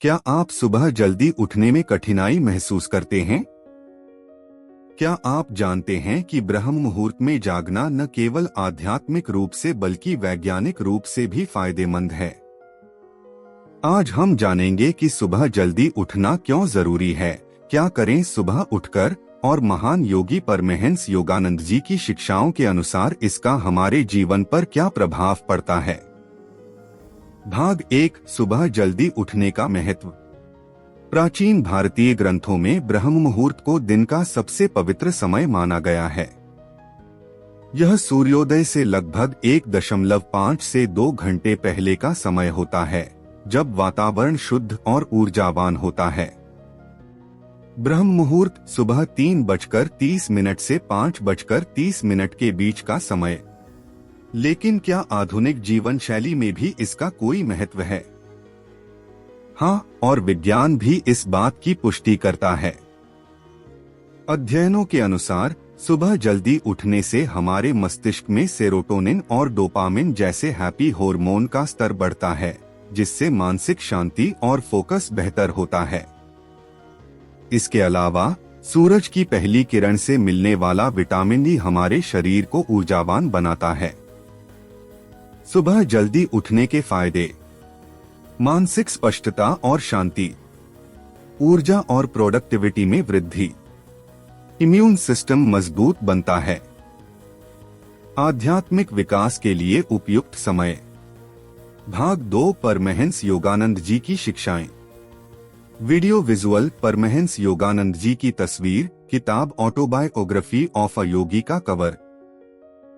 क्या आप सुबह जल्दी उठने में कठिनाई महसूस करते हैं? क्या आप जानते हैं कि ब्रह्म मुहूर्त में जागना न केवल आध्यात्मिक रूप से बल्कि वैज्ञानिक रूप से भी फायदेमंद है। आज हम जानेंगे कि सुबह जल्दी उठना क्यों जरूरी है, क्या करें सुबह उठकर, और महान योगी परमहंस योगानंद जी की शिक्षाओं के अनुसार इसका हमारे जीवन पर क्या प्रभाव पड़ता है। भाग 1, सुबह जल्दी उठने का महत्व। प्राचीन भारतीय ग्रंथों में ब्रह्म मुहूर्त को दिन का सबसे पवित्र समय माना गया है। यह सूर्योदय से लगभग 1.5 से 2 घंटे पहले का समय होता है, जब वातावरण शुद्ध और ऊर्जावान होता है। ब्रह्म मुहूर्त सुबह 3:30 से 5:30 के बीच का समय। लेकिन क्या आधुनिक जीवन शैली में भी इसका कोई महत्व है? हाँ, और विज्ञान भी इस बात की पुष्टि करता है। अध्ययनों के अनुसार सुबह जल्दी उठने से हमारे मस्तिष्क में सेरोटोनिन और डोपामिन जैसे हैप्पी हार्मोन का स्तर बढ़ता है, जिससे मानसिक शांति और फोकस बेहतर होता है। इसके अलावा सूरज की पहली किरण से मिलने वाला विटामिन डी हमारे शरीर को ऊर्जावान बनाता है। सुबह जल्दी उठने के फायदे: मानसिक स्पष्टता और शांति, ऊर्जा और प्रोडक्टिविटी में वृद्धि, इम्यून सिस्टम मजबूत बनता है, आध्यात्मिक विकास के लिए उपयुक्त समय। भाग 2, परमहंस योगानंद जी की शिक्षाएं। वीडियो विजुअल: परमहंस योगानंद जी की तस्वीर, किताब ऑटोबायोग्राफी ऑफ अ योगी का कवर।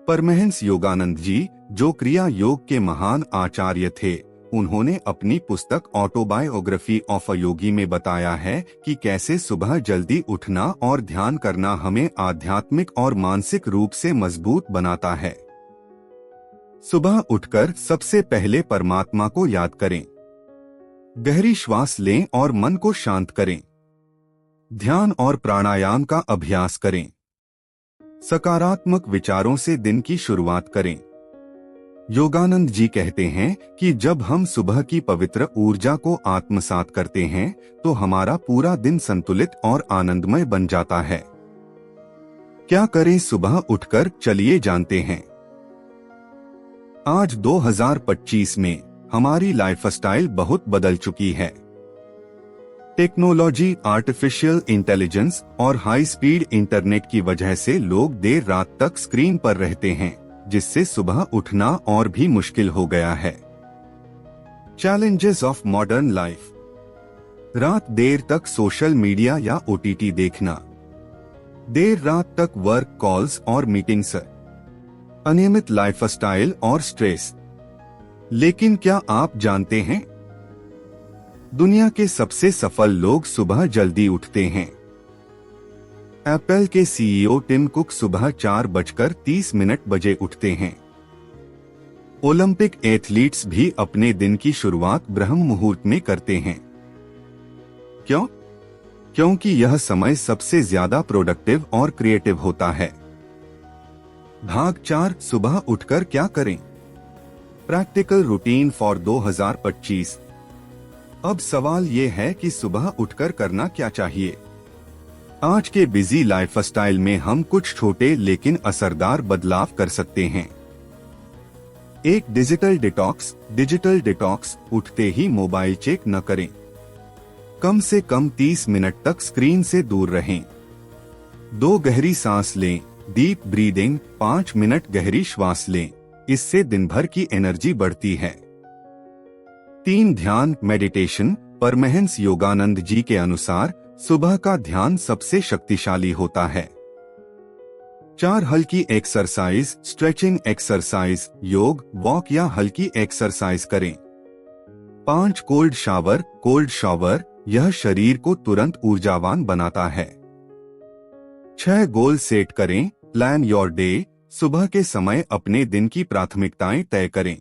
परमहंस योगानंद जी, जो क्रिया योग के महान आचार्य थे, उन्होंने अपनी पुस्तक ऑटोबायोग्राफी ऑफ अ योगी में बताया है कि कैसे सुबह जल्दी उठना और ध्यान करना हमें आध्यात्मिक और मानसिक रूप से मजबूत बनाता है। सुबह उठकर सबसे पहले परमात्मा को याद करें। गहरी श्वास लें और मन को शांत करें। ध्यान और प्राणायाम का अभ्यास करें। सकारात्मक विचारों से दिन की शुरुआत करें। योगानंद जी कहते हैं कि जब हम सुबह की पवित्र ऊर्जा को आत्मसात करते हैं, तो हमारा पूरा दिन संतुलित और आनंदमय बन जाता है। क्या करें सुबह उठकर, चलिए जानते हैं। आज 2025 में हमारी लाइफस्टाइल बहुत बदल चुकी है। टेक्नोलॉजी, आर्टिफिशियल इंटेलिजेंस और हाई स्पीड इंटरनेट की वजह से लोग देर रात तक स्क्रीन पर रहते हैं, जिससे सुबह उठना और भी मुश्किल हो गया है। चैलेंजेस ऑफ मॉडर्न लाइफ: रात देर तक सोशल मीडिया या ओटीटी देखना, देर रात तक वर्क कॉल्स और मीटिंग्स, अनियमित लाइफस्टाइल और स्ट्रेस। लेकिन क्या आप जानते हैं, दुनिया के सबसे सफल लोग सुबह जल्दी उठते हैं। एप्पल के सीईओ टिम कुक सुबह 4:30 बजे उठते हैं। ओलंपिक एथलीट्स भी अपने दिन की शुरुआत ब्रह्म मुहूर्त में करते हैं। क्यों? क्योंकि यह समय सबसे ज्यादा प्रोडक्टिव और क्रिएटिव होता है। भाग 4, सुबह उठकर क्या करें। Practical routine for 2025। अब सवाल ये है कि सुबह उठकर करना क्या चाहिए। आज के बिजी लाइफस्टाइल में हम कुछ छोटे लेकिन असरदार बदलाव कर सकते हैं। एक, डिजिटल डिटॉक्स। उठते ही मोबाइल चेक न करें। कम से कम 30 मिनट तक स्क्रीन से दूर रहें। 2, गहरी सांस लें, डीप ब्रीदिंग। 5 मिनट गहरी श्वास लें, इससे दिन भर की एनर्जी बढ़ती है। 3, ध्यान, मेडिटेशन। परमहंस योगानंद जी के अनुसार सुबह का ध्यान सबसे शक्तिशाली होता है। 4, हल्की एक्सरसाइज, स्ट्रेचिंग एक्सरसाइज, योग, वॉक या हल्की एक्सरसाइज करें। 5, कोल्ड शावर। यह शरीर को तुरंत ऊर्जावान बनाता है। 6, गोल सेट करें, प्लान योर डे। सुबह के समय अपने दिन की प्राथमिकताएं तय करें।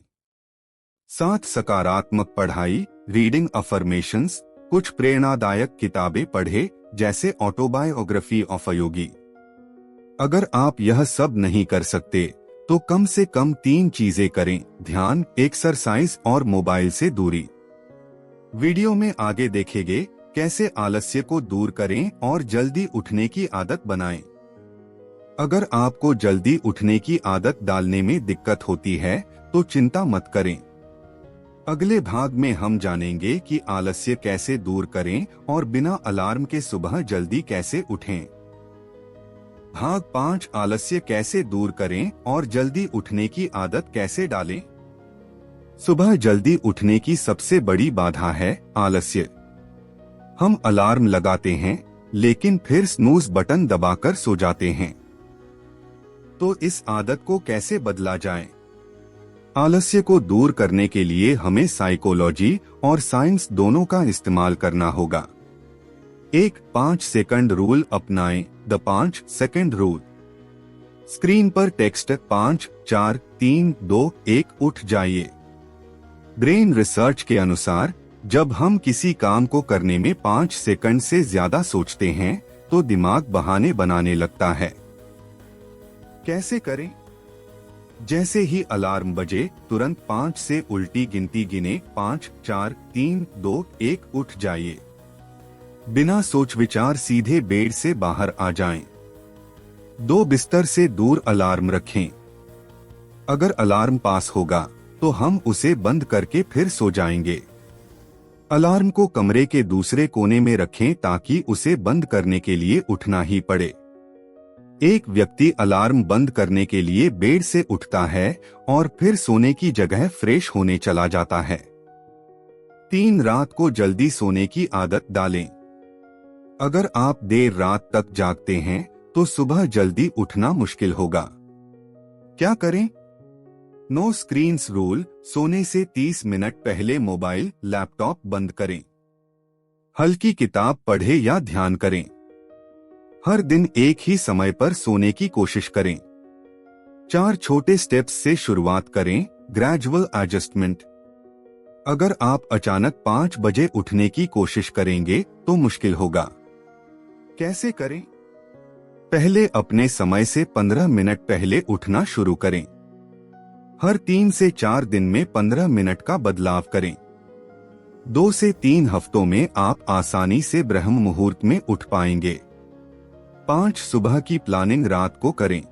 7, सकारात्मक पढ़ाई, रीडिंग अफर्मेशंस। कुछ प्रेरणादायक किताबें पढ़े, जैसे ऑटोबायोग्राफी ऑफ अ योगी। अगर आप यह सब नहीं कर सकते, तो कम से कम 3 चीजें करें: ध्यान, एक्सरसाइज और मोबाइल से दूरी। वीडियो में आगे देखेंगे कैसे आलस्य को दूर करें और जल्दी उठने की आदत बनाएं। अगर आपको जल्दी उठने की आदत डालने में दिक्कत होती है तो चिंता मत करें। अगले भाग में हम जानेंगे कि आलस्य कैसे दूर करें और बिना अलार्म के सुबह जल्दी कैसे उठें। भाग 5 आलस्य कैसे दूर करें और जल्दी उठने की आदत कैसे डालें। सुबह जल्दी उठने की सबसे बड़ी बाधा है आलस्य। हम अलार्म लगाते हैं लेकिन फिर स्नूज बटन दबाकर सो जाते हैं। तो इस आदत को कैसे बदला जाए? आलस्य को दूर करने के लिए हमें साइकोलॉजी और साइंस दोनों का इस्तेमाल करना होगा। 5 सेकंड रूल अपनाएं। The 5 second rule. स्क्रीन पर टेक्स्ट 5 4 3 2 1 उठ जाइए। ब्रेन रिसर्च के अनुसार जब हम किसी काम को करने में 5 सेकंड से ज्यादा सोचते हैं तो दिमाग बहाने बनाने लगता है। कैसे करें? जैसे ही अलार्म बजे तुरंत 5 से उल्टी गिनती गिने। 5 4 3 2 1 उठ जाइए। बिना सोच विचार सीधे बेड से बाहर आ जाएं। 2 बिस्तर से दूर अलार्म रखें। अगर अलार्म पास होगा तो हम उसे बंद करके फिर सो जाएंगे। अलार्म को कमरे के दूसरे कोने में रखें ताकि उसे बंद करने के लिए उठना ही पड़े। एक व्यक्ति अलार्म बंद करने के लिए बेड से उठता है और फिर सोने की जगह फ्रेश होने चला जाता है। 3 रात को जल्दी सोने की आदत डालें। अगर आप देर रात तक जागते हैं तो सुबह जल्दी उठना मुश्किल होगा। क्या करें? No screens rule. सोने से 30 मिनट पहले मोबाइल, लैपटॉप बंद करें। हल्की किताब पढ़ें या ध्यान करें। हर दिन एक ही समय पर सोने की कोशिश करें। 4 छोटे स्टेप्स से शुरुआत करें। Gradual adjustment. अगर आप अचानक 5 बजे उठने की कोशिश करेंगे तो मुश्किल होगा। कैसे करें? पहले अपने समय से 15 मिनट पहले उठना शुरू करें। हर 3 से 4 दिन में 15 मिनट का बदलाव करें। 2 से 3 हफ्तों में आप आसानी से ब्रह्म मुहूर्त में उठ पाएंगे। 5 सुबह की प्लानिंग रात को करें।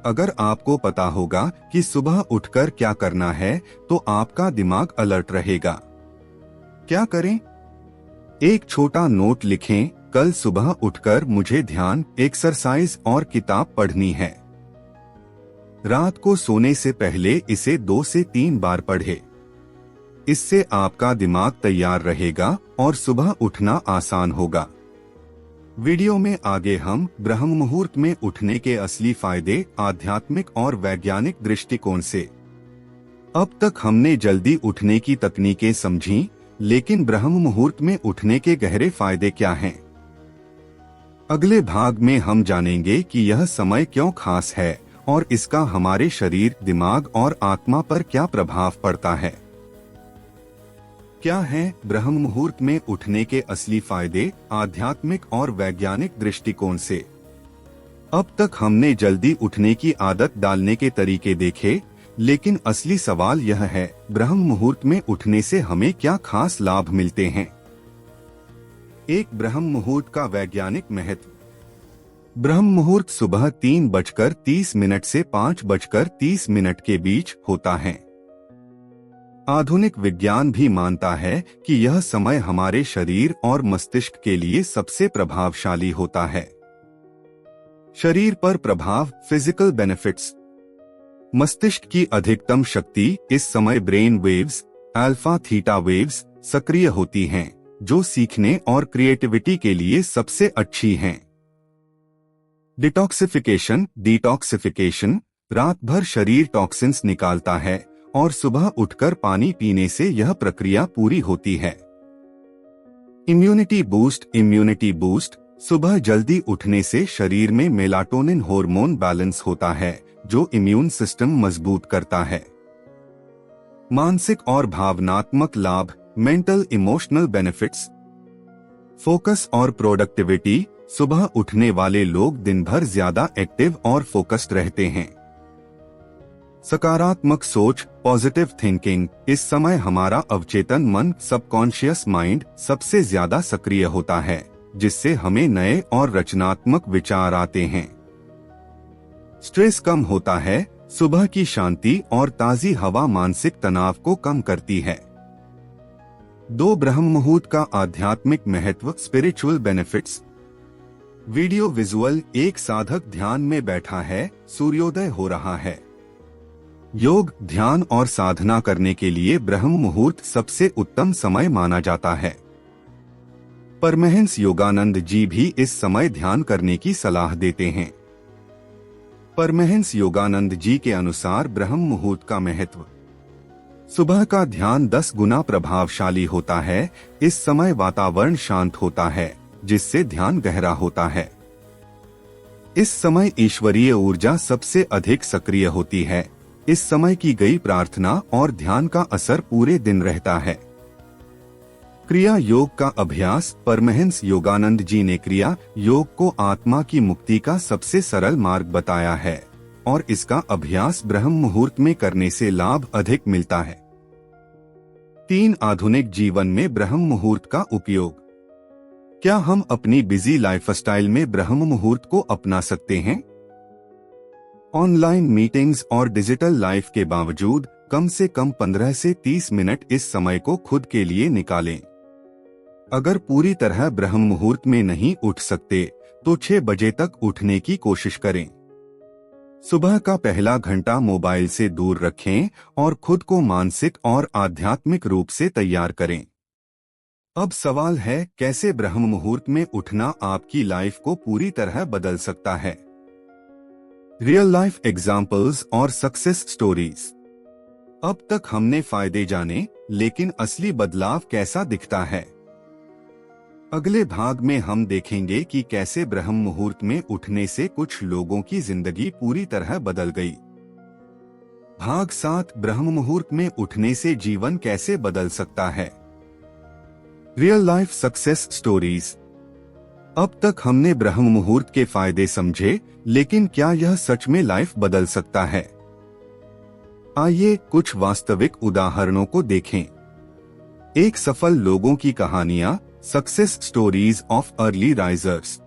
अगर आपको पता होगा कि सुबह उठकर क्या करना है तो आपका दिमाग अलर्ट रहेगा। क्या करें? एक छोटा नोट लिखें। कल सुबह उठकर मुझे ध्यान, एक्सरसाइज और किताब पढ़नी है। रात को सोने से पहले इसे 2 से 3 बार पढ़ें। इससे आपका दिमाग तैयार रहेगा और सुबह उठना आसान होगा। वीडियो में आगे हम ब्रह्म मुहूर्त में उठने के असली फायदे आध्यात्मिक और वैज्ञानिक दृष्टिकोण से। अब तक हमने जल्दी उठने की तकनीकें समझी, लेकिन ब्रह्म मुहूर्त में उठने के गहरे फायदे क्या हैं? अगले भाग में हम जानेंगे कि यह समय क्यों खास है और इसका हमारे शरीर, दिमाग और आत्मा पर क्या प्रभाव पड़ता है। क्या है ब्रह्म मुहूर्त में उठने के असली फायदे आध्यात्मिक और वैज्ञानिक दृष्टिकोण से? अब तक हमने जल्दी उठने की आदत डालने के तरीके देखे, लेकिन असली सवाल यह है, ब्रह्म मुहूर्त में उठने से हमें क्या खास लाभ मिलते हैं? एक ब्रह्म मुहूर्त का वैज्ञानिक महत्व। ब्रह्म मुहूर्त सुबह 3:30 से 5:30 के बीच होता है। आधुनिक विज्ञान भी मानता है कि यह समय हमारे शरीर और मस्तिष्क के लिए सबसे प्रभावशाली होता है। शरीर पर प्रभाव, फिजिकल बेनिफिट्स। मस्तिष्क की अधिकतम शक्ति इस समय brain waves, alpha theta waves सक्रिय होती हैं, जो सीखने और क्रिएटिविटी के लिए सबसे अच्छी हैं। डिटॉक्सिफिकेशन। रात भर शरीर टॉक्सिन्स निकालता है और सुबह उठकर पानी पीने से यह प्रक्रिया पूरी होती है। Immunity boost. सुबह जल्दी उठने से शरीर में मेलाटोनिन हार्मोन बैलेंस होता है, जो इम्यून सिस्टम मजबूत करता है। मानसिक और भावनात्मक लाभ, मेंटल इमोशनल बेनिफिट्स। फोकस और प्रोडक्टिविटी। सुबह उठने वाले लोग दिन भर ज्यादा एक्टिव और फोकस्ड रहते हैं। सकारात्मक सोच, पॉजिटिव थिंकिंग। इस समय हमारा अवचेतन मन, सबकॉन्शियस माइंड सबसे ज्यादा सक्रिय होता है, जिससे हमें नए और रचनात्मक विचार आते हैं। स्ट्रेस कम होता है। सुबह की शांति और ताजी हवा मानसिक तनाव को कम करती है। 2 ब्रह्म मुहूर्त का आध्यात्मिक महत्व, स्पिरिचुअल बेनिफिट्स। Video visual. एक साधक ध्यान में बैठा है, सूर्योदय हो रहा है। योग, ध्यान और साधना करने के लिए ब्रह्म मुहूर्त सबसे उत्तम समय माना जाता है। परमहंस योगानंद जी भी इस समय ध्यान करने की सलाह देते हैं। परमहंस योगानंद जी के अनुसार ब्रह्म मुहूर्त का महत्व। सुबह का ध्यान 10 गुना प्रभावशाली होता है। इस समय वातावरण शांत होता है, जिससे ध्यान गहरा होता है। इस समय ईश्वरीय ऊर्जा सबसे अधिक सक्रिय होती है। इस समय की गई प्रार्थना और ध्यान का असर पूरे दिन रहता है। क्रिया योग का अभ्यास। परमहंस योगानंद जी ने क्रिया योग को आत्मा की मुक्ति का सबसे सरल मार्ग बताया है और इसका अभ्यास ब्रह्म मुहूर्त में करने से लाभ अधिक मिलता है। 3 आधुनिक जीवन में ब्रह्म मुहूर्त का उपयोग। क्या हम अपनी बिजी लाइफस्टाइल में ब्रह्म मुहूर्त को अपना सकते हैं? ऑनलाइन मीटिंग्स और डिजिटल लाइफ के बावजूद कम से कम 15 से 30 मिनट इस समय को खुद के लिए निकालें। अगर पूरी तरह ब्रह्म मुहूर्त में नहीं उठ सकते तो 6 बजे तक उठने की कोशिश करें। सुबह का पहला घंटा मोबाइल से दूर रखें और खुद को मानसिक और आध्यात्मिक रूप से तैयार करें। अब सवाल है, कैसे ब्रह्म मुहूर्त में उठना आपकी लाइफ को पूरी तरह बदल सकता है? रियल लाइफ एग्जाम्पल्स और सक्सेस स्टोरीज। अब तक हमने फायदे जाने, लेकिन असली बदलाव कैसा दिखता है? अगले भाग में हम देखेंगे कि कैसे ब्रह्म मुहूर्त में उठने से कुछ लोगों की जिंदगी पूरी तरह बदल गई। भाग 7, ब्रह्म मुहूर्त में उठने से जीवन कैसे बदल सकता है। Real life success stories. अब तक हमने ब्रह्म मुहूर्त के फायदे समझे, लेकिन क्या यह सच में लाइफ बदल सकता है? आइए कुछ वास्तविक उदाहरणों को देखें। एक सफल लोगों की कहानियां, success stories of early risers.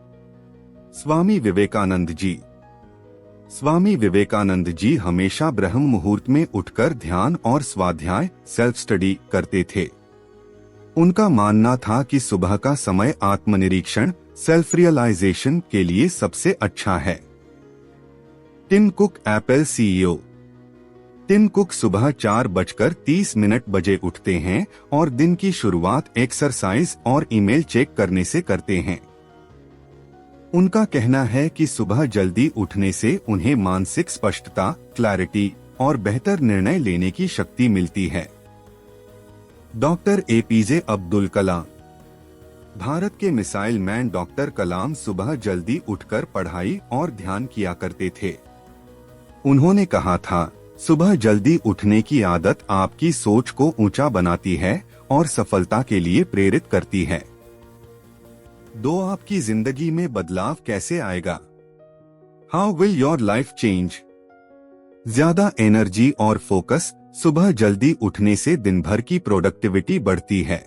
Swami Vivekananda ji. Swami Vivekananda ji हमेशा ब्रह्म मुहूर्त में उठकर ध्यान और स्वाध्याय, सेल्फ स्टडी करते थे। उनका मानना था कि सुबह का समय आत्मनिरीक्षण, सेल्फ रियलाइजेशन के लिए सबसे अच्छा है। Tim Cook, Apple CEO. Tim Cook सुबह 4:30 बजे उठते हैं और दिन की शुरुआत एक्सरसाइज और ईमेल चेक करने से करते हैं। उनका कहना है कि सुबह जल्दी उठने से उन्हें मानसिक स्पष्टता, क्लैरिटी और बेहतर निर्णय लेने की शक्ति मिलती है। Doctor APJ Abdul Kalam. भारत के मिसाइल मैन डॉक्टर कलाम सुबह जल्दी उठकर पढ़ाई और ध्यान किया करते थे। उन्होंने कहा था, सुबह जल्दी उठने की आदत आपकी सोच को ऊंचा बनाती है और सफलता के लिए प्रेरित करती है। 2, आपकी जिंदगी में बदलाव कैसे आएगा? How will your life change? ज्यादा एनर्जी और फोकस। सुबह जल्दी उठने से दिन भर की प्रोडक्टिविटी बढ़ती है।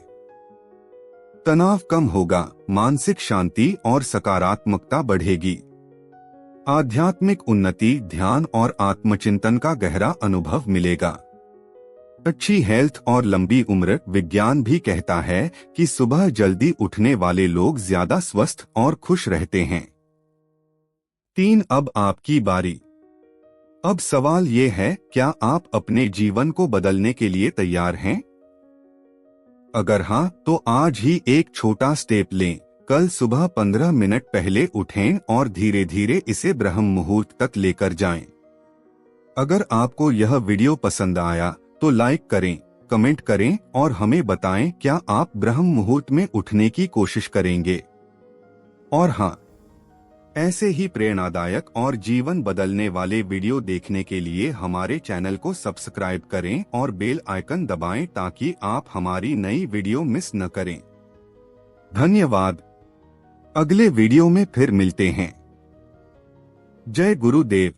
तनाव कम होगा, मानसिक शांति और सकारात्मकता बढ़ेगी। आध्यात्मिक उन्नति, ध्यान और आत्मचिंतन का गहरा अनुभव मिलेगा। अच्छी हेल्थ और लंबी उम्र। विज्ञान भी कहता है कि सुबह जल्दी उठने वाले लोग ज्यादा स्वस्थ और खुश रहते हैं। 3, अब आपकी बारी। अब सवाल ये है, क्या आप अपने जीवन को बदलने के लिए तैयार हैं? अगर हाँ, तो आज ही एक छोटा स्टेप लें। कल सुबह 15 मिनट पहले उठें और धीरे धीरे इसे ब्रह्म मुहूर्त तक लेकर जाएं। अगर आपको यह वीडियो पसंद आया तो लाइक करें, कमेंट करें और हमें बताएं क्या आप ब्रह्म मुहूर्त में उठने की कोशिश करेंगे। और हाँ, ऐसे ही प्रेरणादायक और जीवन बदलने वाले वीडियो देखने के लिए हमारे चैनल को सब्सक्राइब करें और बेल आइकन दबाएं ताकि आप हमारी नई वीडियो मिस न करें। धन्यवाद। अगले वीडियो में फिर मिलते हैं। जय गुरुदेव।